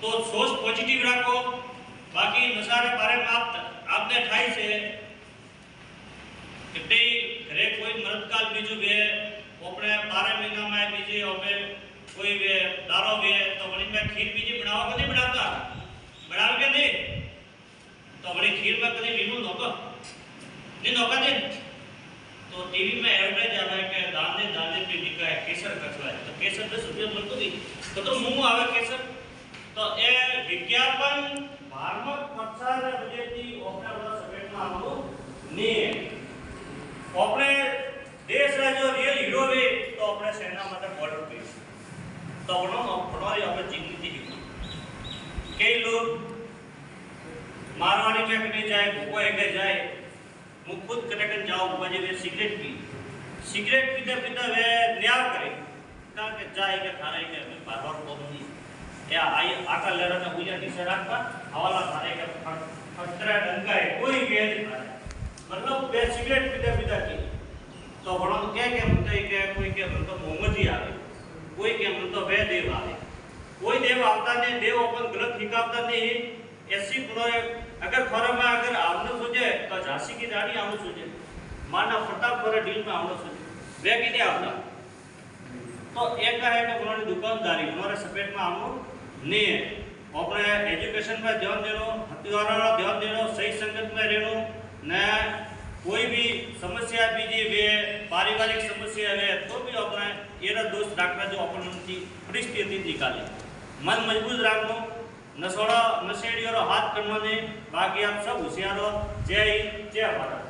तो सोच पॉजिटिव रखो। बाकी नशारे बारे में आपने ठाई से कि भाई घरे कोई मरदकाल बीजू वे अपने 12 महीना में बीजे ओपे कोई वे दारो वे तो वणी में खीर बीजी बनावा कदी बनाता बनावे के नहीं तो वणी खीर में कदी लींबू नोको नहीं नोका दे। तो टीवी में एडवर्टाइज आवे के दाने पे लिखा है केसर कचवा है तो केसर 10 रुपया मिलतो नहीं तो मुंह आवे केसर तो ए विज्ञापन धार्मिक प्रचार वजहથી ઓપને બધા સભેટમાં આવતો નહીં ઓપને દેશના જો રિયલ હીરો વે તો આપણે સેના માટે બોર્ડર पे तो अपनोरी આપણે જિંદગી જીવી कई लोग मारवाड़ी में कहीं जाए भूखो एक जाए मुँह खुद कनेक्ट जाओ बजे वे सिगरेट पीते पीते वे न्याय करे कारण के जाए के थारे के बार-बार बोलनी या आई आका लेरा ने बुझा टी शर्ट का हवाला थारे के खतरा डंका है कोई के नहीं मतलब वे सिगरेट पीते की तो बड़ा क्या म्हणते के कोई के म्हणतो मोहम्मदी आवे कोई के म्हणतो वे देव आवे कोई देव आवता नहीं देव अपन गलत हिकावता नहीं ऐसी पुनः अगर खरा में अगर आवनो सोचे तो झांसी की रानी आवनो सोचे माना फटाक पर डील में आवनो सोचे वे की आवता तो एक है कि उन्होंने दुकानदारी हमारे सपेट में आवनो नहीं है अपने एजुकेशन पर ध्यान देनो हथियारों पर ध्यान देनो सही संगत में रहनो न कोई भी समस्या बीजी वे पारिवारिक समस्या है तो भी अपने ये दोस्त रखना जो अपन उनकी परिस्थिति निकाले मन मजबूत रखनो नशेड़ियों हाथ करना नहीं बाकी आप सब होशियार हो। जय हिंद जय भारत।